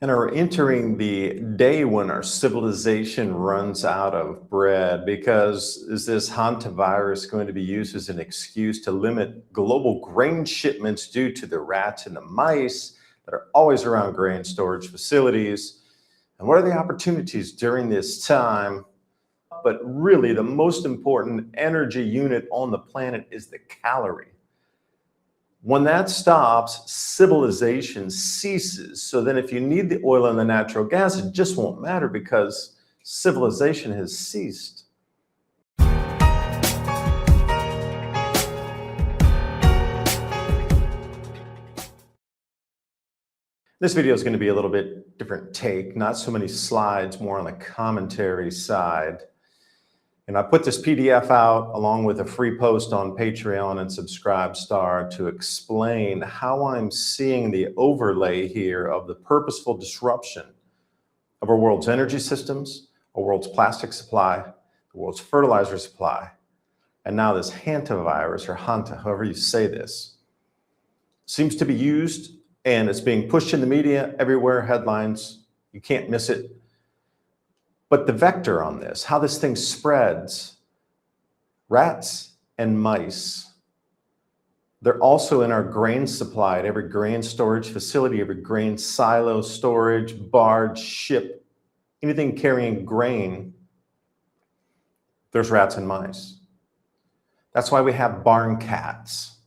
And are entering the day when our civilization runs out of bread, because is this Hanta virus going to be used as an excuse to limit global grain shipments due to the rats and the mice that are always around grain storage facilities? And what are the opportunities during this time? But really, the most important energy unit on the planet is the calorie. When that stops, civilization ceases. So then if you need the oil and the natural gas, it just won't matter because civilization has ceased. This video is going to be a little bit different take, not so many slides, more on the commentary side. And I put this PDF out along with a free post on Patreon and Subscribestar to explain how I'm seeing the overlay here of the purposeful disruption of our world's energy systems, our world's plastic supply, the world's fertilizer supply, and now this Hanta virus, or Hanta, however you say this, seems to be used and it's being pushed in the media everywhere, headlines, you can't miss it. But the vector on this, how this thing spreads, rats and mice, they're also in our grain supply at every grain storage facility, every grain silo, storage, barge, ship, anything carrying grain, there's rats and mice. That's why we have barn cats.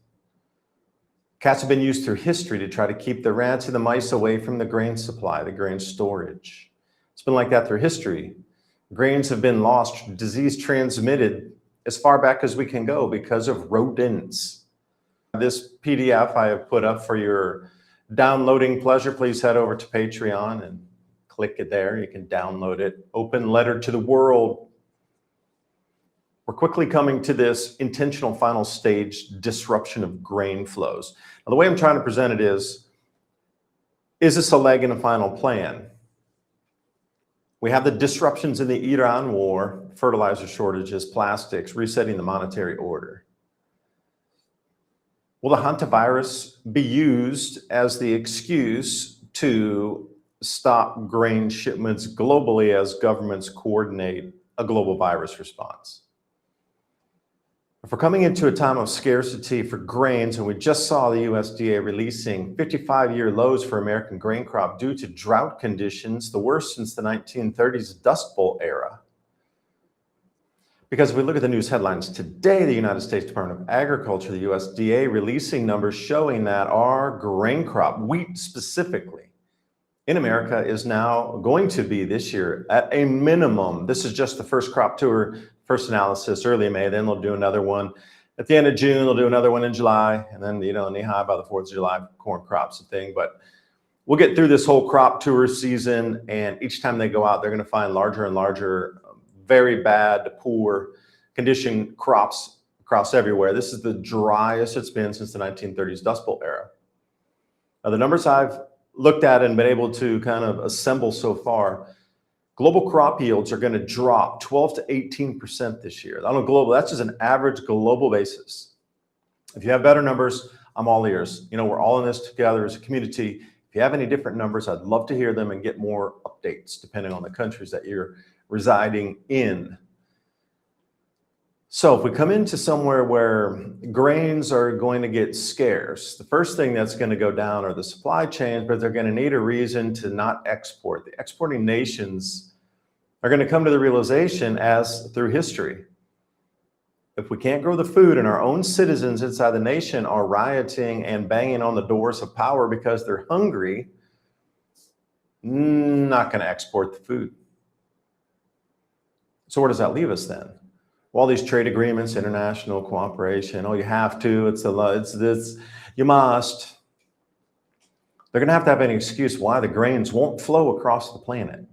Cats have been used through history to try to keep the rats and the mice away from the grain supply, the grain storage. It's been like that through history. Grains have been lost, disease transmitted as far back as we can go because of rodents. This PDF I have put up for your downloading pleasure. Please head over to Patreon and click it there. You can download it. Open letter to the world. We're quickly coming to this intentional final stage disruption of grain flows. Now, the way I'm trying to present it is this a leg in a final plan? We have the disruptions in the Iran war, fertilizer shortages, plastics, resetting the monetary order. Will the Hanta virus be used as the excuse to stop grain shipments globally as governments coordinate a global virus response? If we're coming into a time of scarcity for grains, and we just saw the USDA releasing 55-year lows for American grain crop due to drought conditions, the worst since the 1930s Dust Bowl era. Because if we look at the news headlines today, the United States Department of Agriculture, the USDA, releasing numbers showing that our grain crop, wheat specifically, in America is now going to be this year at a minimum. This is just the first crop tour, first analysis, early May, then they'll do another one. At the end of June, they'll do another one in July, and then, knee high by the 4th of July, corn crops and thing. But we'll get through this whole crop tour season, and each time they go out, they're gonna find larger and larger, very bad, poor condition crops across everywhere. This is the driest it's been since the 1930s Dust Bowl era. Now, the numbers I've looked at and been able to kind of assemble so far, global crop yields are going to drop 12 to 18% this year. On a global, that's just an average global basis. If you have better numbers, I'm all ears. We're all in this together as a community. If you have any different numbers, I'd love to hear them and get more updates depending on the countries that you're residing in. So if we come into somewhere where grains are going to get scarce, the first thing that's going to go down are the supply chains, but they're going to need a reason to not export. The exporting nations are going to come to the realization, as through history, if we can't grow the food and our own citizens inside the nation are rioting and banging on the doors of power because they're hungry, not going to export the food. So where does that leave us then? All these trade agreements, international cooperation, oh, you have to, it's this, you must. They're going to have an excuse why the grains won't flow across the planet.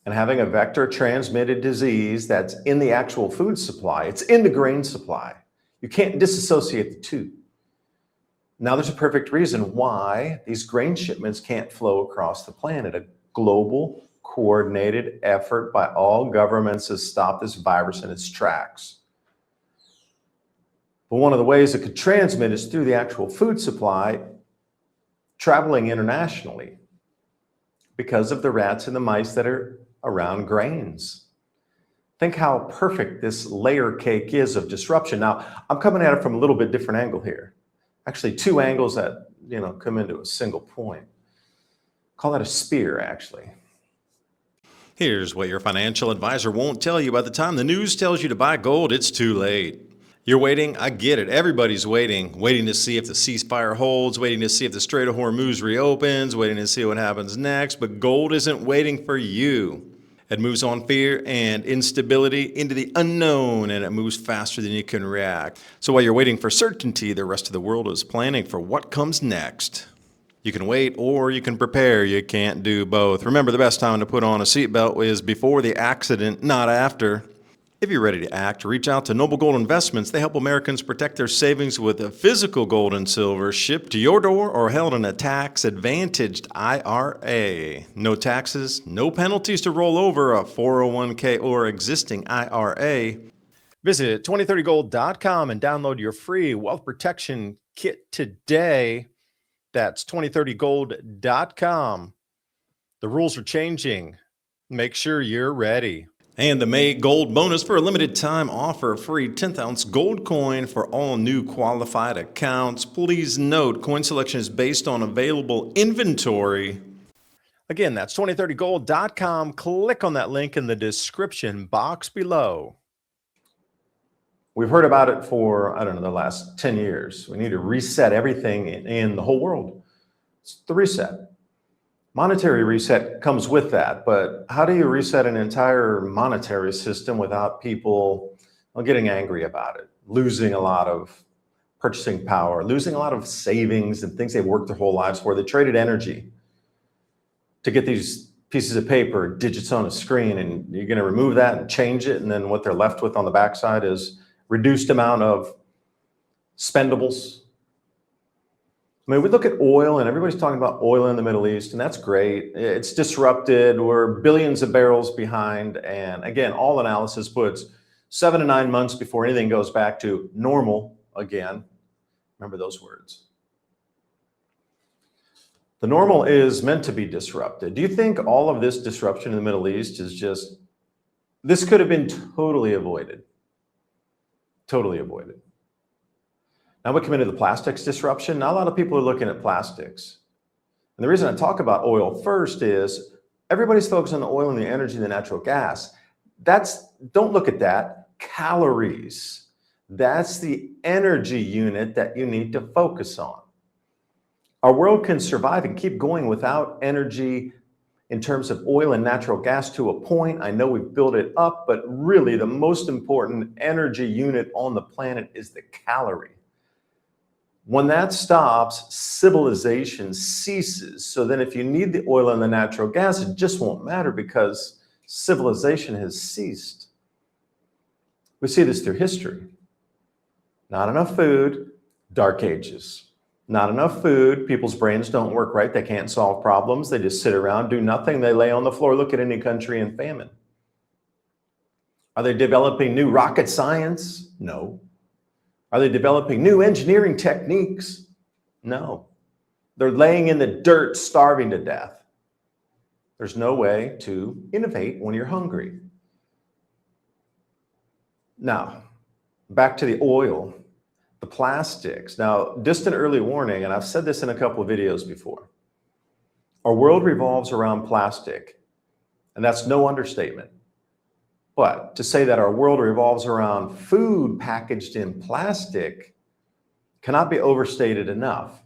And having a vector transmitted disease that's in the actual food supply, it's in the grain supply. You can't disassociate the two. Now there's a perfect reason why these grain shipments can't flow across the planet. A global coordinated effort by all governments to stop this virus in its tracks. But one of the ways it could transmit is through the actual food supply. traveling internationally because of the rats and the mice that are around grains. Think how perfect this layer cake is of disruption. Now, I'm coming at it from a little bit different angle here. Actually, two angles that, come into a single point. Call that a spear, actually. Here's what your financial advisor won't tell you. By the time the news tells you to buy gold, it's too late. You're waiting, I get it. Everybody's waiting to see if the ceasefire holds, waiting to see if the Strait of Hormuz reopens, waiting to see what happens next. But gold isn't waiting for you. It moves on fear and instability into the unknown, and it moves faster than you can react. So while you're waiting for certainty, the rest of the world is planning for what comes next. You can wait or you can prepare. You can't do both. Remember, the best time to put on a seatbelt is before the accident, not after. If you're ready to act, reach out to Noble Gold Investments. They help Americans protect their savings with a physical gold and silver shipped to your door or held in a tax-advantaged IRA. No taxes, no penalties to roll over a 401k or existing IRA. Visit 2030gold.com and download your free wealth protection kit today. That's 2030gold.com. The rules are changing. Make sure you're ready. And the May Gold Bonus for a limited time offer, free 10th ounce gold coin for all new qualified accounts. Please note, coin selection is based on available inventory. Again, that's 2030gold.com. Click on that link in the description box below. We've heard about it for, the last 10 years. We need to reset everything in the whole world. It's the reset. Monetary reset comes with that, but how do you reset an entire monetary system without people getting angry about it, losing a lot of purchasing power, losing a lot of savings and things they've worked their whole lives for? They traded energy to get these pieces of paper, digits on a screen, and you're going to remove that and change it, and then what they're left with on the backside is reduced amount of spendables. I mean, we look at oil, and everybody's talking about oil in the Middle East, and that's great. It's disrupted. We're billions of barrels behind. And again, all analysis puts 7 to 9 months before anything goes back to normal again. Remember those words. The normal is meant to be disrupted. Do you think all of this disruption in the Middle East is just, this could have been totally avoided? Totally avoided. Now we come into the plastics disruption. Now a lot of people are looking at plastics. And the reason I talk about oil first is everybody's focused on the oil and the energy and the natural gas. Don't look at that. Calories. That's the energy unit that you need to focus on. Our world can survive and keep going without energy in terms of oil and natural gas to a point. I know we've built it up, but really the most important energy unit on the planet is the calorie. When that stops, civilization ceases. So then if you need the oil and the natural gas, it just won't matter because civilization has ceased. We see this through history. Not enough food, dark ages. Not enough food, people's brains don't work right. They can't solve problems. They just sit around, do nothing. They lay on the floor, look at any country in famine. Are they developing new rocket science? No. Are they developing new engineering techniques? No. They're laying in the dirt, starving to death. There's no way to innovate when you're hungry. Now, back to the oil, the plastics. Now, distant early warning, and I've said this in a couple of videos before. Our world revolves around plastic, and that's no understatement. But to say that our world revolves around food packaged in plastic cannot be overstated enough.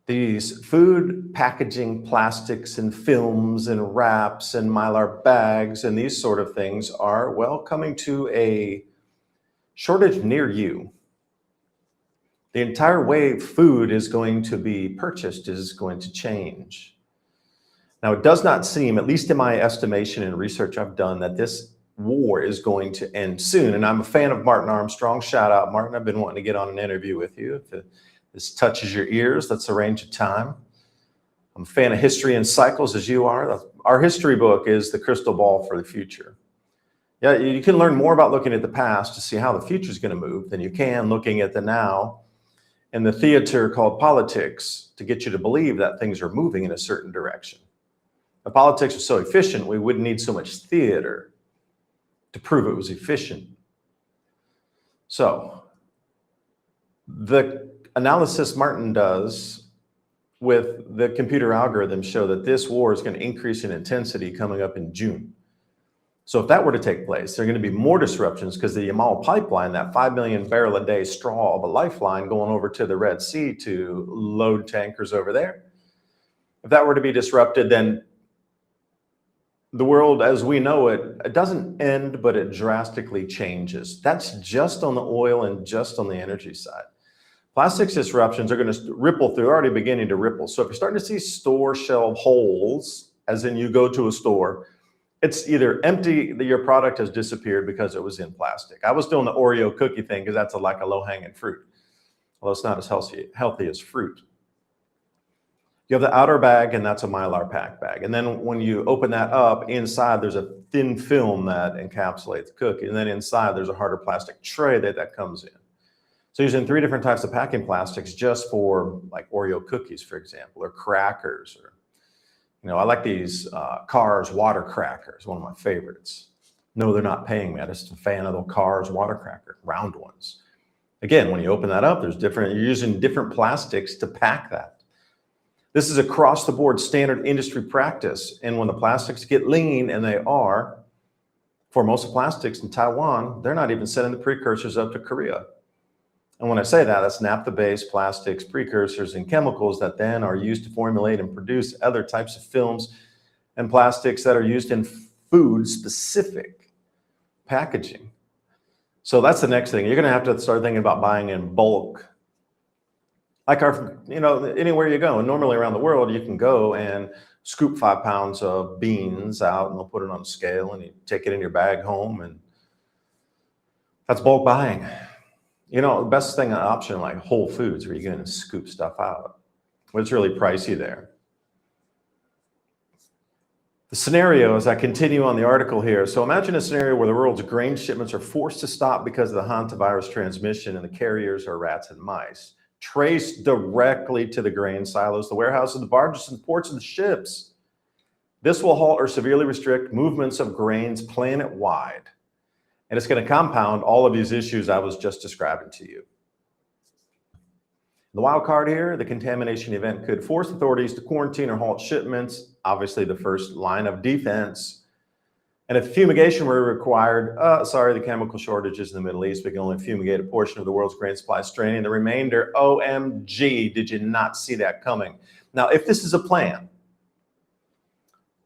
These food packaging plastics and films and wraps and Mylar bags and these sort of things are, well, coming to a shortage near you. The entire way food is going to be purchased is going to change. Now, it does not seem, at least in my estimation and research I've done, that this war is going to end soon. And I'm a fan of Martin Armstrong. Shout out, Martin. I've been wanting to get on an interview with you. If this touches your ears, let's arrange a time. I'm a fan of history and cycles, as you are. Our history book is the crystal ball for the future. Yeah, you can learn more about looking at the past to see how the future is going to move than you can looking at the now. and the theater called politics to get you to believe that things are moving in a certain direction. The politics was so efficient, we wouldn't need so much theater to prove it was efficient. So the analysis Martin does with the computer algorithms show that this war is going to increase in intensity coming up in June. So if that were to take place, there are going to be more disruptions because the Yamal pipeline, that 5 million barrel a day straw of a lifeline going over to the Red Sea to load tankers over there, if that were to be disrupted, then the world as we know it doesn't end, but it drastically changes. That's just on the oil and just on the energy side. Plastics disruptions are going to ripple through, already beginning to ripple. So if you're starting to see store shelf holes, as in you go to a store, it's either empty, that your product has disappeared because it was in plastic. I was doing the Oreo cookie thing because that's like a low-hanging fruit, although it's not as healthy as fruit. You have the outer bag, and that's a Mylar pack bag. And then when you open that up, inside there's a thin film that encapsulates the cookie. And then inside there's a harder plastic tray that comes in. So using 3 different types of packing plastics just for like Oreo cookies, for example, or crackers, or I like these Cars water crackers, one of my favorites. No, they're not paying me. I'm just a fan of the Cars water cracker, round ones. Again, when you open that up, you're using different plastics to pack that. This is across the board standard industry practice. And when the plastics get lean, and they are, for most plastics in Taiwan, they're not even sending the precursors up to Korea. And when I say that, that's naphtha-based plastics, precursors, and chemicals that then are used to formulate and produce other types of films and plastics that are used in food-specific packaging. So that's the next thing. You're going to start thinking about buying in bulk. Like anywhere you go, and normally around the world, you can go and scoop 5 pounds of beans out, and they'll put it on a scale, and you take it in your bag home, and that's bulk buying. The best thing, an option like Whole Foods, where you go and scoop stuff out, but it's really pricey there. The scenario, as I continue on the article here, so imagine a scenario where the world's grain shipments are forced to stop because of the Hanta virus transmission, and the carriers are rats and mice, traced directly to the grain silos, the warehouses, the barges, and ports, and the ships. This will halt or severely restrict movements of grains planet-wide. And it's going to compound all of these issues I was just describing to you. The wild card here, the contamination event could force authorities to quarantine or halt shipments, obviously the first line of defense. And if fumigation were required, the chemical shortages in the Middle East, we can only fumigate a portion of the world's grain supply, straining the remainder. OMG, did you not see that coming? Now, if this is a plan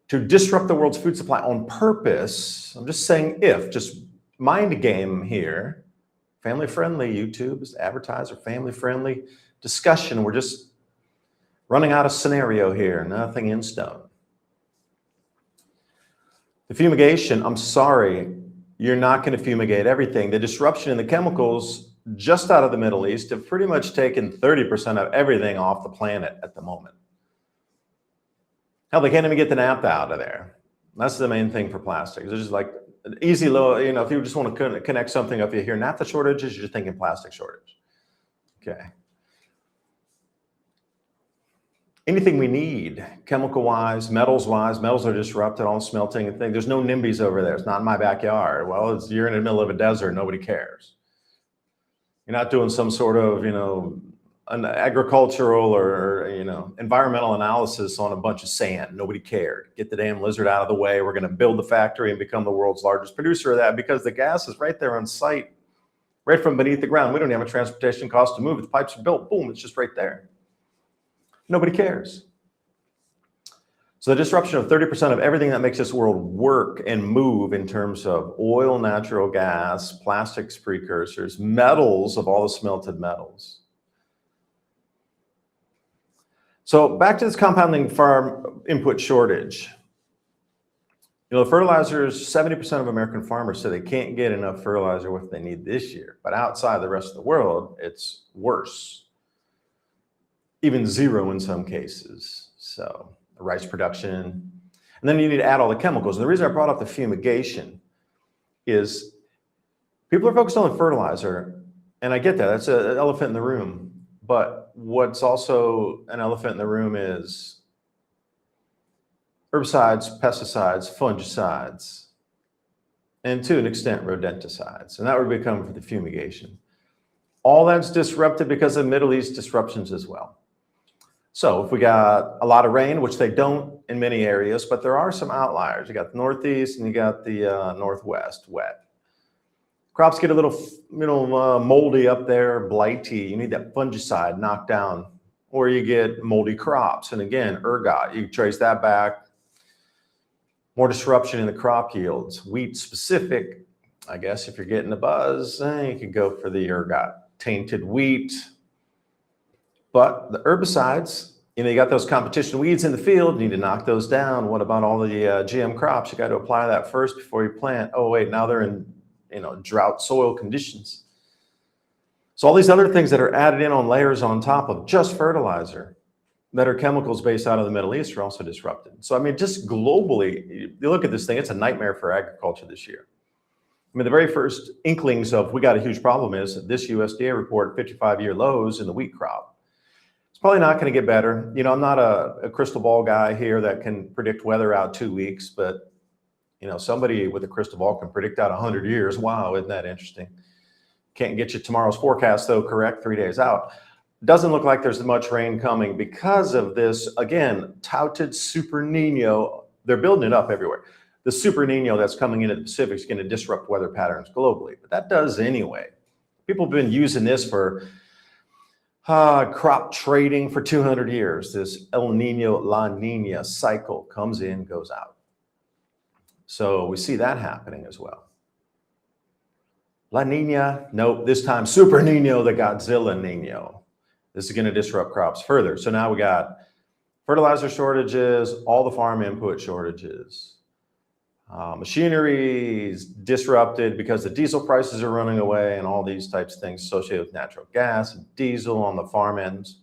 to disrupt the world's food supply on purpose, I'm just saying just mind game here, family-friendly YouTube, is advertiser, family-friendly discussion. We're just running out of scenario here, nothing in stone. The fumigation, I'm sorry, you're not going to fumigate everything. The disruption in the chemicals just out of the Middle East have pretty much taken 30% of everything off the planet at the moment. Hell, they can't even get the naphtha out of there. That's the main thing for plastics. It's just like easy, low, if you just want to connect something up, you hear naphtha shortages, you're thinking plastic shortage. Okay. Anything we need, chemical-wise, metals-wise, metals are disrupted, all smelting and things. There's no NIMBYs over there. It's not in my backyard. Well, you're in the middle of a desert. Nobody cares. You're not doing some sort of, an agricultural or, environmental analysis on a bunch of sand. Nobody cared. Get the damn lizard out of the way. We're going to build the factory and become the world's largest producer of that because the gas is right there on site, right from beneath the ground. We don't have a transportation cost to move it. The pipes are built. Boom, it's just right there. Nobody cares. So the disruption of 30% of everything that makes this world work and move in terms of oil, natural gas, plastics precursors, metals of all the smelted metals. So back to this compounding farm input shortage. Fertilizers, 70% of American farmers say they can't get enough fertilizer what they need this year. But outside the rest of the world, it's worse. Even zero in some cases. So rice production. And then you need to add all the chemicals. And the reason I brought up the fumigation is people are focused on the fertilizer. And I get that. That's an elephant in the room. But what's also an elephant in the room is herbicides, pesticides, fungicides, and to an extent, rodenticides. And that would become for the fumigation. All that's disrupted because of Middle East disruptions as well. So if we got a lot of rain, which they don't in many areas, but there are some outliers. You got the Northeast and you got the Northwest wet. Crops get a little moldy up there, blighty. You need that fungicide knocked down, or you get moldy crops. And again, ergot, you trace that back. More disruption in the crop yields. Wheat specific, I guess if you're getting a buzz, you could go for the ergot. Tainted wheat. But the herbicides, you got those competition weeds in the field, you need to knock those down. What about all the GM crops? You got to apply that first before you plant. Oh, wait, now they're in drought soil conditions. So all these other things that are added in on layers on top of just fertilizer that are chemicals based out of the Middle East are also disrupted. So, I mean, just globally, you look at this thing, it's a nightmare for agriculture this year. I mean, the very first inklings of we got a huge problem is this USDA report, 55-year lows in the wheat crop. It's probably not going to get better. I'm not a crystal ball guy here that can predict weather out 2 weeks, but somebody with a crystal ball can predict out 100 years. Wow, isn't that interesting? Can't get you tomorrow's forecast, though, correct, 3 days out. Doesn't look like there's much rain coming because of this, again, touted Super Niño. They're building it up everywhere. The Super Niño that's coming into the Pacific is going to disrupt weather patterns globally, but that does anyway. People have been using this for crop trading for 200 years. This El Niño, La Niña cycle comes in, goes out. So we see that happening as well. La Niña, nope, this time Super Niño, the Godzilla Niño. This is going to disrupt crops further. So now we got fertilizer shortages, all the farm input shortages. Machinery is disrupted because the diesel prices are running away and all these types of things associated with natural gas and diesel on the farm ends.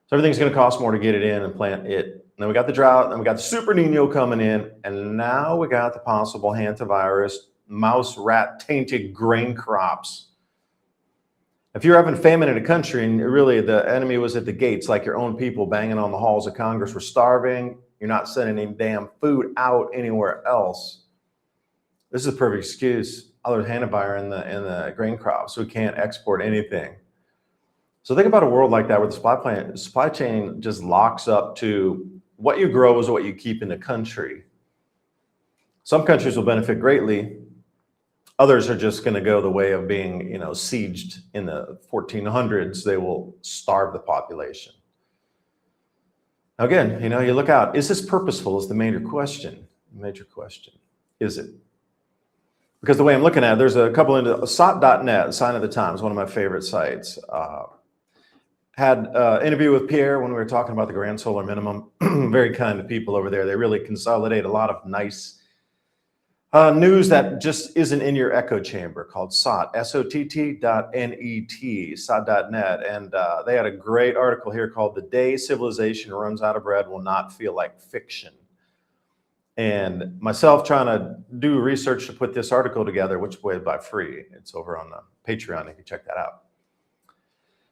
So everything's going to cost more to get it in and plant it. And then we got the drought, and we got the Super Niño coming in, and now we got the possible Hanta virus, mouse rat tainted grain crops. If you're having famine in a country and really the enemy was at the gates, like your own people banging on the halls of Congress were starving, you're not sending any damn food out anywhere else. This is a perfect excuse, other than Hanta virus in the grain crops, so we can't export anything. So think about a world like that where the supply chain just locks up to what you grow is what you keep in the country. Some countries will benefit greatly. Others are just going to go the way of being, sieged in the 1400s. They will starve the population. Now again, you look out. Is this purposeful? Is the major question. Is it? Because the way I'm looking at it, there's a couple in SOT.net, Sign of the Times, one of my favorite sites. Had an interview with Pierre when we were talking about the grand solar minimum. Very kind of people over there. They really consolidate a lot of nice news that just isn't in your echo chamber, called SOT, SOTT.net, SOT.net. And they had a great article here called "The Day Civilization Runs Out of Bread Will Not Feel Like Fiction." And myself trying to do research to put this article together, which way by free. It's over on the Patreon. You can check that out.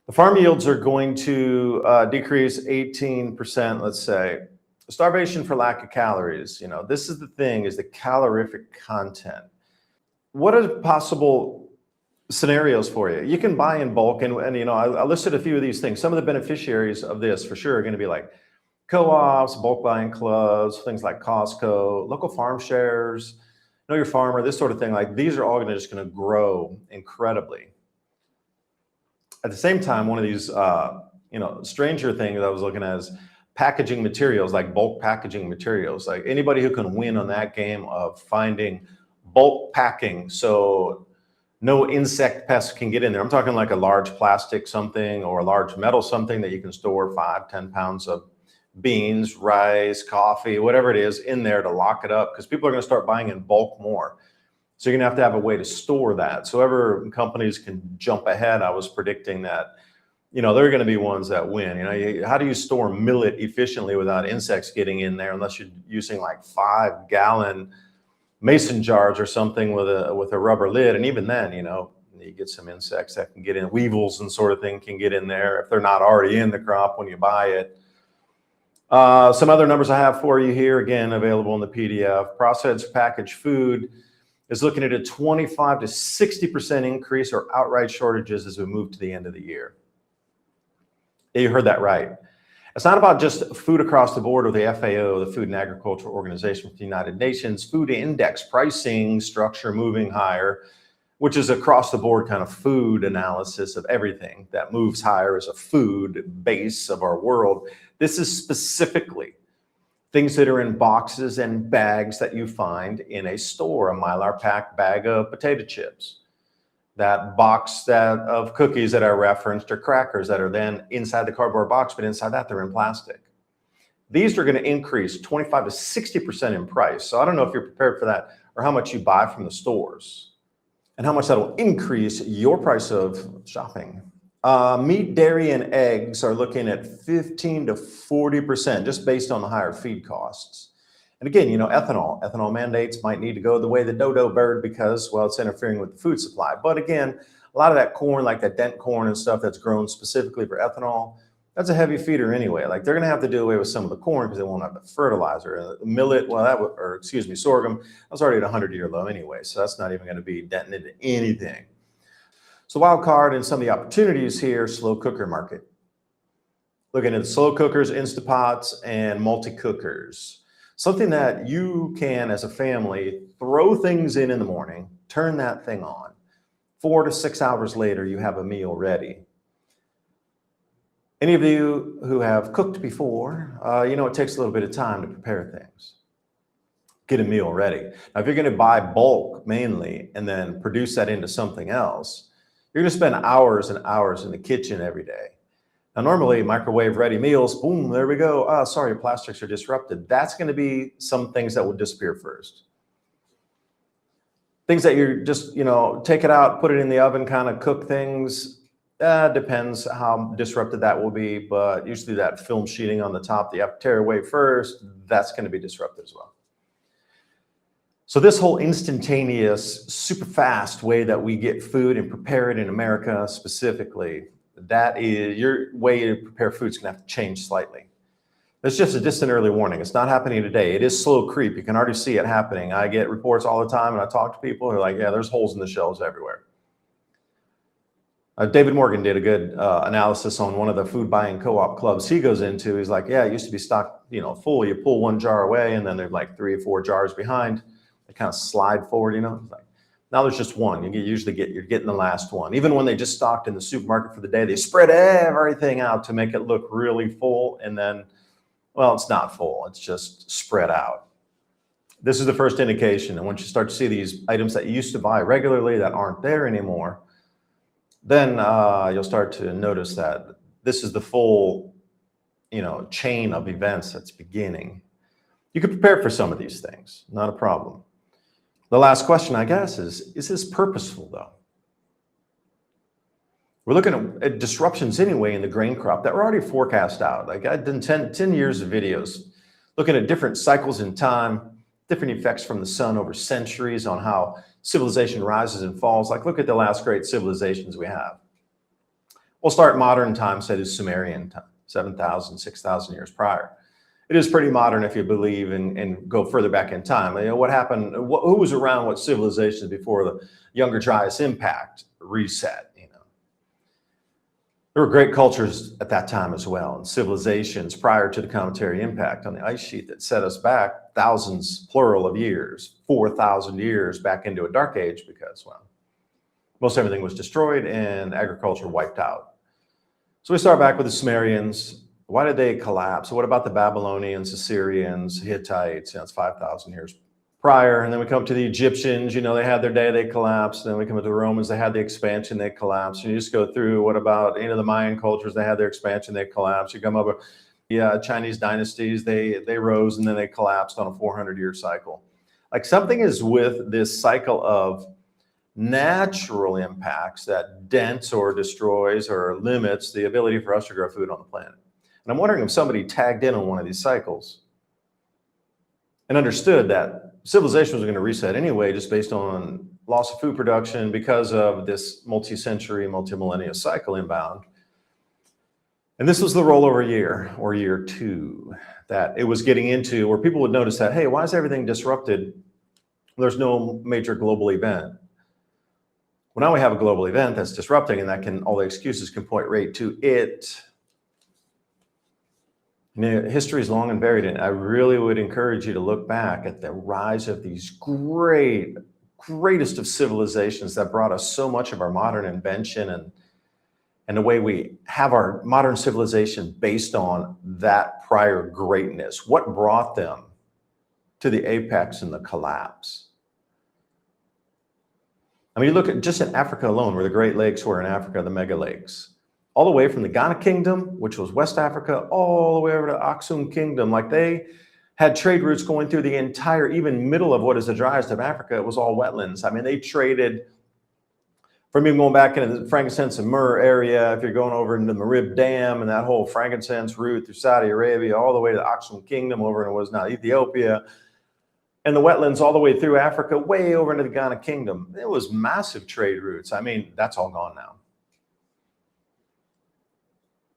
The farm yields are going to decrease 18%, let's say. Starvation for lack of calories. This is the thing, is the calorific content. What are possible scenarios for you? You can buy in bulk, and I listed a few of these things. Some of the beneficiaries of this for sure are going to be like co-ops, bulk buying clubs, things like Costco, local farm shares, know your farmer, this sort of thing. Like, these are all just going to grow incredibly. At the same time, one of these, stranger things I was looking at is packaging materials, like bulk packaging materials. Like, anybody who can win on that game of finding bulk packing so no insect pests can get in there. I'm talking like a large plastic something or a large metal something that you can store 5-10 pounds of beans, rice, coffee, whatever it is in there to lock it up, because people are going to start buying in bulk more. So you're going to have a way to store that. So ever companies can jump ahead, I was predicting that, they're going to be ones that win. How do you store millet efficiently without insects getting in there, unless you're using like 5-gallon mason jars or something with a rubber lid? And even then, you You get some insects that can get in, weevils and sort of thing can get in there if they're not already in the crop when you buy it. Some other numbers I have for you here, again, available in the PDF. Processed packaged food is looking at a 25 to 60% increase or outright shortages as we move to the end of the year. You heard that right. It's not about just food across the board or the FAO, the Food and Agriculture Organization with the United Nations, food index pricing structure moving higher, which is across the board kind of food analysis of everything that moves higher as a food base of our world. This is specifically things that are in boxes and bags that you find in a store, a Mylar packed bag of potato chips, that box of cookies that I referenced, or crackers that are then inside the cardboard box, but inside that they're in plastic. These are going to increase 25 to 60% in price. So I don't know if you're prepared for that or how much you buy from the stores and how much that'll increase your price of shopping. Meat, dairy, and eggs are looking at 15 to 40% just based on the higher feed costs. And again, you know, ethanol mandates might need to go the way of the dodo bird because, well, it's interfering with the food supply. But again, a lot of that corn, like that dent corn and stuff that's grown specifically for ethanol, that's a heavy feeder anyway. Like they're going to have to do away with some of the corn because they won't have the fertilizer. Millet, well, sorghum, that's already at a 100-year low anyway. So that's not even going to be denting into anything. So wild card and some of the opportunities here, slow cooker market. Looking at the slow cookers, Instapots, and multi-cookers. Something that you can, as a family, throw things in the morning, turn that thing on. 4 to 6 hours later, you have a meal ready. Any of you who have cooked before, you know it takes a little bit of time to prepare things. Get a meal ready. Now, if you're going to buy bulk mainly and then produce that into something else, you're going to spend hours and hours in the kitchen every day. Now, normally microwave ready meals, boom, there we go. Oh, sorry, your plastics are disrupted. That's going to be some things that will disappear first. Things that you're just, you know, take it out, put it in the oven, kind of cook things. Depends how disrupted that will be, but usually that film sheeting on the top that you have to tear away first, that's going to be disrupted as well. So this whole instantaneous, super fast way that we get food and prepare it in America specifically, that is your way to prepare food is going to have to change slightly. It's just a distant early warning. It's not happening today. It is slow creep. You can already see it happening. I get reports all the time and I talk to people who are like, yeah, there's holes in the shelves everywhere. David Morgan did a good analysis on one of the food buying co-op clubs he goes into. He's like, yeah, it used to be stocked, you know, full. You pull one jar away and then there's like 3 or 4 jars behind. They kind of slide forward, you know. It's like, now there's just one. You're getting the last one. Even when they just stocked in the supermarket for the day, they spread everything out to make it look really full. And then, well, it's not full. It's just spread out. This is the first indication. And once you start to see these items that you used to buy regularly that aren't there anymore, then you'll start to notice that this is the full, you know, chain of events that's beginning. You can prepare for some of these things, not a problem. The last question, I guess, is this purposeful, though? We're looking at disruptions anyway in the grain crop that were already forecast out. Like I've done 10 years of videos looking at different cycles in time, different effects from the sun over centuries on how civilization rises and falls. Like look at the last great civilizations we have. We'll start modern time, say the Sumerian time, 7,000, 6,000 years prior. It is pretty modern if you believe and go further back in time. You know, what happened, who was around what civilizations before the younger Dryas impact reset, you know. There were great cultures at that time as well, and civilizations prior to the cometary impact on the ice sheet that set us back thousands, plural of years, 4,000 years back into a dark age because, well, most everything was destroyed and agriculture wiped out. So we start back with the Sumerians. Why did they collapse? What about the Babylonians, Assyrians, Hittites? You know, it's 5,000 years prior. And then we come to the Egyptians, you know, they had their day, they collapsed. Then we come to the Romans, they had the expansion, they collapsed. And you just go through, what about, you know, the Mayan cultures, they had their expansion, they collapsed. You come over, yeah, Chinese dynasties, they rose and then they collapsed on a 400-year cycle. Like something is with this cycle of natural impacts that dents or destroys or limits the ability for us to grow food on the planet. And I'm wondering if somebody tagged in on one of these cycles and understood that civilization was going to reset anyway, just based on loss of food production because of this multi-century, multi-millennia cycle inbound. And this was the rollover year or year two that it was getting into, where people would notice that, hey, why is everything disrupted? There's no major global event. Well, now we have a global event that's disrupting, and that can, all the excuses can point right to it. You know, history is long and varied, and I really would encourage you to look back at the rise of these greatest of civilizations that brought us so much of our modern invention and the way we have our modern civilization based on that prior greatness. What brought them to the apex and the collapse? I mean, you look at just in Africa alone, where the Great Lakes were in Africa, the mega lakes, all the way from the Ghana Kingdom, which was West Africa, all the way over to Aksum Kingdom. Like, they had trade routes going through the entire, even middle of what is the driest of Africa. It was all wetlands. I mean, they traded from even going back into the frankincense and myrrh area, if you're going over into the Marib Dam and that whole frankincense route through Saudi Arabia, all the way to the Aksum Kingdom over in what is now Ethiopia, and the wetlands all the way through Africa, way over into the Ghana Kingdom. It was massive trade routes. I mean, that's all gone now.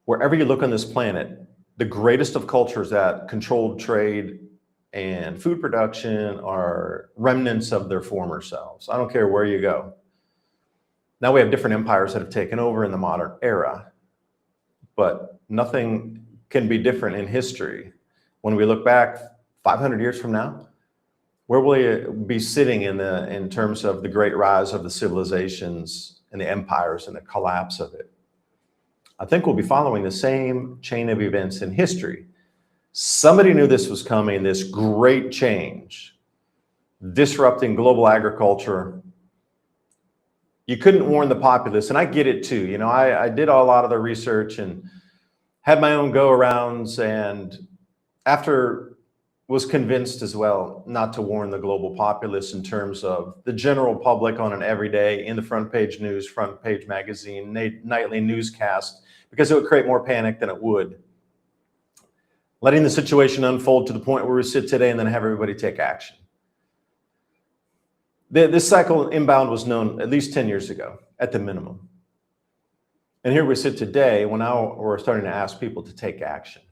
Wherever you look on this planet, the greatest of cultures that controlled trade and food production are remnants of their former selves. I don't care where you go. Now we have different empires that have taken over in the modern era, but nothing can be different in history. When we look back 500 years from now, where will it be sitting in terms of the great rise of the civilizations and the empires and the collapse of it? I think we'll be following the same chain of events in history. Somebody knew this was coming, this great change, disrupting global agriculture. You couldn't warn the populace, and I get it too. You know, I did a lot of the research and had my own go-arounds, and after was convinced as well not to warn the global populace in terms of the general public on an everyday, in the front page news, front page magazine, nightly newscast, because it would create more panic than it would. Letting the situation unfold to the point where we sit today and then have everybody take action. This cycle inbound was known at least 10 years ago, at the minimum. And here we sit today when now we're starting to ask people to take action.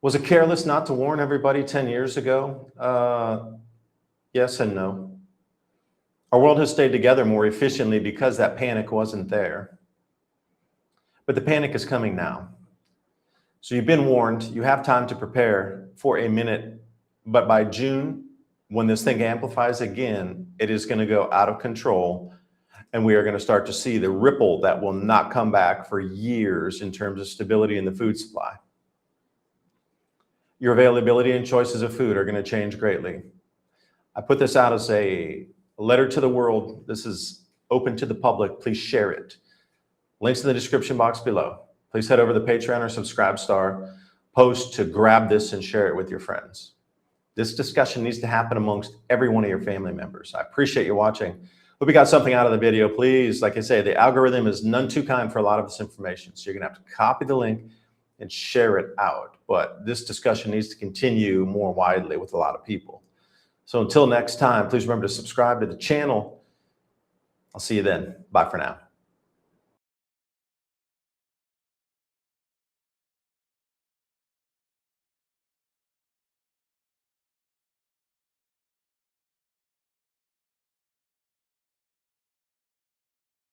Was it careless not to warn everybody 10 years ago? Yes and no. Our world has stayed together more efficiently because that panic wasn't there. But the panic is coming now. So you've been warned, you have time to prepare for a minute, but by June, when this thing amplifies again, it is going to go out of control, and we are going to start to see the ripple that will not come back for years in terms of stability in the food supply. Your availability and choices of food are going to change greatly. I put this out as a letter to the world. This is open to the public. Please share it. Links in the description box below. Please head over to the Patreon or Subscribe Star post to grab this and share it with your friends. This discussion needs to happen amongst every one of your family members. I appreciate you watching. Hope you got something out of the video. Please, like I say, the algorithm is none too kind for a lot of this information. So you're going to have to copy the link and share it out. But this discussion needs to continue more widely with a lot of people. So until next time, please remember to subscribe to the channel. I'll see you then. Bye for now.